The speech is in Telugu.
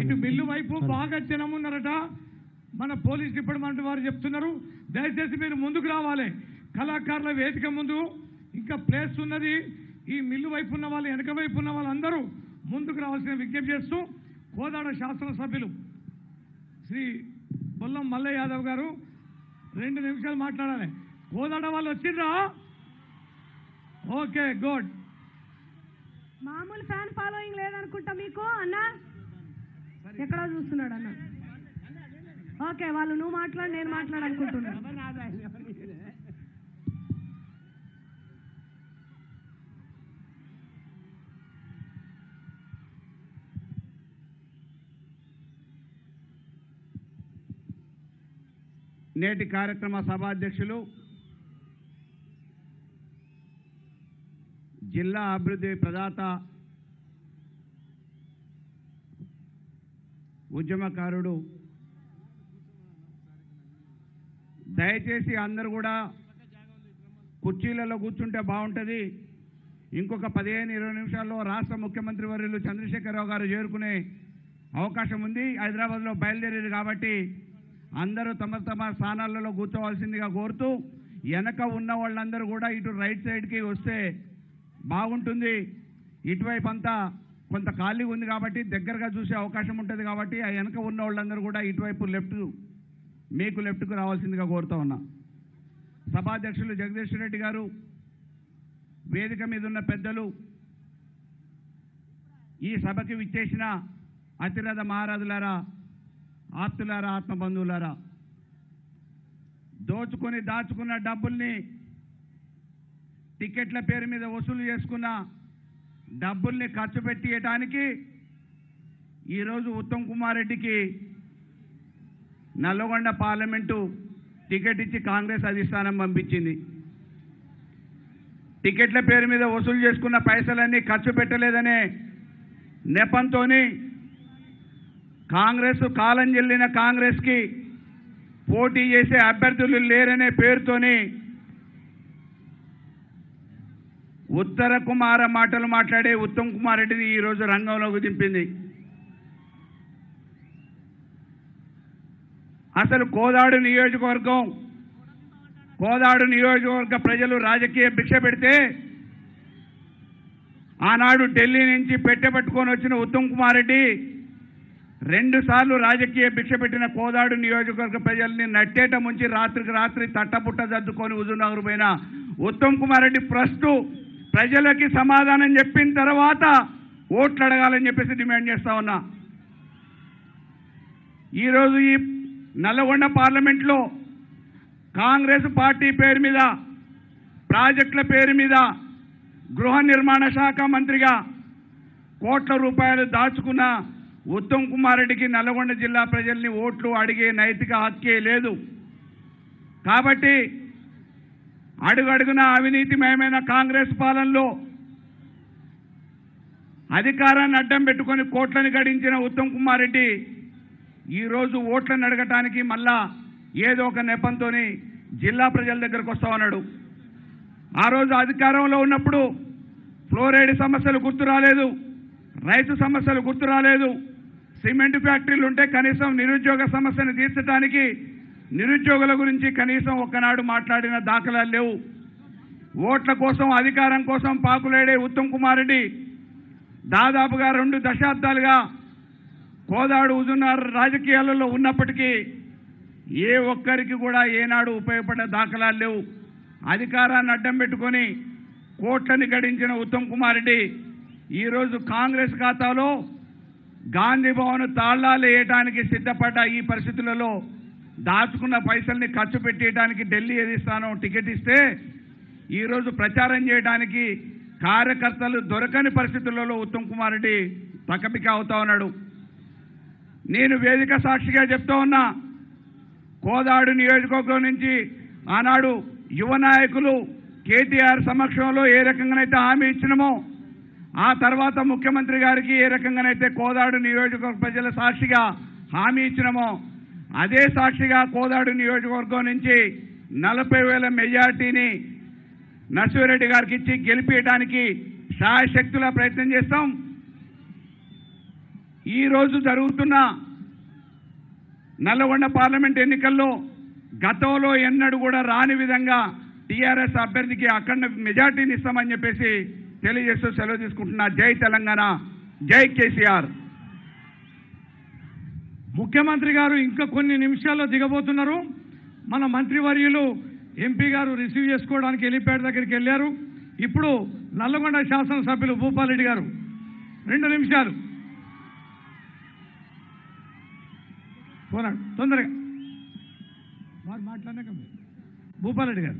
ఇటు బిల్లు వైపు బాగా జనం ఉన్నారట. మన పోలీస్ డిపార్ట్మెంట్ వారు చెప్తున్నారు, దయచేసి మీరు ముందుకు రావాలి. కళాకారుల వేదిక ముందు ఇంకా ప్లేస్ ఉన్నది. ఈ మిల్లు వైపు ఉన్న వాళ్ళు, వెనక వైపు ఉన్న వాళ్ళందరూ ముందుకు రావాల్సిన విజ్ఞప్తి చేస్తూ కోదాడ శాసనసభ్యులు శ్రీ బొల్లం మల్లయ్య యాదవ్ గారు 2 నిమిషాలు మాట్లాడాలి. కోదాడ వాళ్ళు వచ్చిండ్రా? Okay, good. మామూలు ఫ్యాన్ ఫాలోయింగ్ లేదనుకుంటా మీకు అన్న, ఎక్కడో చూస్తున్నాడు అన్న. ఓకే, వాళ్ళు నువ్వు మాట్లాడి నేను మాట్లాడాలనుకుంటున్నా. నేటి కార్యక్రమ సభాధ్యక్షులు, జిల్లా అభివృద్ధి ప్రదాత, ఉద్యమకారుడు, దయచేసి అందరూ కూడా కుర్చీలలో కూర్చుంటే బాగుంటుంది. ఇంకొక 15-20 నిమిషాల్లో రాష్ట్ర ముఖ్యమంత్రి వర్యులు చంద్రశేఖరరావు గారు చేరుకునే అవకాశం ఉంది. హైదరాబాద్లో బయలుదేరారు కాబట్టి అందరూ తమ తమ స్థానాలలో కూర్చోవలసిందిగా కోరుతూ, వెనక ఉన్న వాళ్ళందరూ కూడా ఇటు రైట్ సైడ్కి వస్తే బాగుంటుంది. ఇటువైపు అంతా కొంత ఖాళీగా ఉంది కాబట్టి దగ్గరగా చూసే అవకాశం ఉంటుంది కాబట్టి ఆ వెనక ఉన్న వాళ్ళందరూ కూడా ఇటువైపు మీకు లెఫ్ట్కు రావాల్సిందిగా కోరుతూ ఉన్నా. సభాధ్యక్షులు జగదీష్ రెడ్డి గారు, వేదిక మీద ఉన్న పెద్దలు, ఈ సభకి విచ్చేసిన అతిరథ మహారాజులారా, ఆప్తులారా, ఆత్మబంధువులారా, దోచుకొని దాచుకున్న డబ్బుల్ని, టికెట్ల పేరు మీద వసూలు చేసుకున్న డబ్బుల్ని ఖర్చు పెట్టేయటానికి ఈరోజు ఉత్తమ్ కుమార్ రెడ్డికి నల్లగొండ పార్లమెంటు టికెట్ ఇచ్చి కాంగ్రెస్ అధిష్టానం పంపించింది. టికెట్ల పేరు మీద వసూలు చేసుకున్న పైసలన్నీ ఖర్చు పెట్టలేదనే నెపంతో కాంగ్రెస్, కాలం చెల్లిన కాంగ్రెస్కి పోటీ చేసే అభ్యర్థులు లేరనే పేరుతోని ఉత్తర కుమార మాటలు మాట్లాడే ఉత్తమ్ కుమార్ రెడ్డిని ఈరోజు రంగంలోకి దింపింది. అసలు కోదాడు నియోజకవర్గ ప్రజలు రాజకీయ భిక్ష పెడితే ఆనాడు ఢిల్లీ నుంచి పెట్టబట్టుకొని వచ్చిన ఉత్తమ్ కుమార్ రెడ్డి 2 సార్లు రాజకీయ భిక్ష పెట్టిన కోదాడు నియోజకవర్గ ప్రజల్ని నట్టేట ముంచి రాత్రికి రాత్రి తట్టపుట్ట జద్దుకొని హుజూర్నగర్ పోయిన ఉత్తమ్ కుమార్ రెడ్డి ప్రజలకి సమాధానం చెప్పిన తర్వాత ఓట్లు అడగాలని చెప్పేసి డిమాండ్ చేస్తా ఉన్నా. ఈరోజు ఈ నల్లగొండ పార్లమెంట్లో కాంగ్రెస్ పార్టీ పేరు మీద, ప్రాజెక్టుల పేరు మీద గృహ నిర్మాణ శాఖ మంత్రిగా కోట్ల రూపాయలు దాచుకున్న ఉత్తమ్ కుమార్ రెడ్డికి నల్లగొండ జిల్లా ప్రజల్ని ఓట్లు అడిగే నైతిక హక్కే లేదు. కాబట్టి అడుగడుగున అవినీతిమయమైన కాంగ్రెస్ పాలనలో అధికారాన్ని అడ్డం పెట్టుకొని కోట్లను గడించిన ఉత్తమ్ కుమార్ రెడ్డి ఈరోజు ఓట్లను అడగటానికి మళ్ళా ఏదో ఒక నెపంతో జిల్లా ప్రజల దగ్గరకు వస్తా ఉన్నాడు. ఆ రోజు అధికారంలో ఉన్నప్పుడు ఫ్లోరైడ్ సమస్యలు గుర్తు రాలేదు, రైతు సమస్యలు గుర్తు రాలేదు, సిమెంట్ ఫ్యాక్టరీలు ఉంటే కనీసం నిరుద్యోగ సమస్యను తీర్చడానికి నిరుద్యోగుల గురించి కనీసం ఒక్కనాడు మాట్లాడిన దాఖలాలు లేవు. ఓట్ల కోసం, అధికారం కోసం పాకులేడే ఉత్తమ్ కుమార్ రెడ్డి దాదాపుగా 2 దశాబ్దాలుగా కోదాడు హుజూర్నగర్ రాజకీయాలలో ఉన్నప్పటికీ ఏ ఒక్కరికి కూడా ఏనాడు ఉపయోగపడే దాఖలాలు లేవు. అధికారాన్ని అడ్డం పెట్టుకొని కోట్లని గడించిన ఉత్తమ్ కుమార్ రెడ్డి ఈరోజు కాంగ్రెస్ ఖాతాలో గాంధీ భవన్ తాళాలు వేయడానికి సిద్ధపడ్డ ఈ పరిస్థితులలో దాచుకున్న పైసల్ని ఖర్చు పెట్టేయడానికి ఢిల్లీ ఏదిస్తానో టికెట్ ఇస్తే ఈరోజు ప్రచారం చేయడానికి కార్యకర్తలు దొరకని పరిస్థితులలో ఉత్తమ్ కుమార్ రెడ్డి తకబిక అవుతా ఉన్నాడు. నేను వేదిక సాక్షిగా చెప్తా ఉన్నా, కోదాడు నియోజకవర్గం నుంచి ఆనాడు యువ నాయకులు కేటీఆర్ సమక్షంలో ఏ రకంగానైతే హామీ ఇచ్చినామో, ఆ తర్వాత ముఖ్యమంత్రి గారికి ఏ రకంగానైతే కోదాడు నియోజకవర్గ ప్రజల సాక్షిగా హామీ ఇచ్చినామో, అదే సాక్షిగా కోదాడు నియోజకవర్గం నుంచి 40,000 మెజార్టీని నర్సిరెడ్డి గారికి ఇచ్చి గెలిపించడానికి శాయశక్తుల ప్రయత్నం చేస్తాం. ఈరోజు జరుగుతున్న నల్లగొండ పార్లమెంట్ ఎన్నికల్లో గతంలో ఎన్నడూ కూడా రాని విధంగా టీఆర్ఎస్ అభ్యర్థికి అఖండ మెజార్టీని ఇస్తామని చెప్పేసి తెలియజేస్తూ సెలవు తీసుకుంటున్నా. జై తెలంగాణ, జై కేసీఆర్. ముఖ్యమంత్రి గారు ఇంకా కొన్ని నిమిషాల్లో దిగబోతున్నారు. మన మంత్రివర్యులు ఎంపీ గారు రిసీవ్ చేసుకోవడానికి హెలిప్యాడ్ దగ్గరికి వెళ్ళారు. ఇప్పుడు నల్లగొండ శాసనసభ్యులు భూపాలరెడ్డి గారు 2 నిమిషాలు పోనాడు తొందరగా వారు మాట్లాడినాక భూపాలరెడ్డి గారు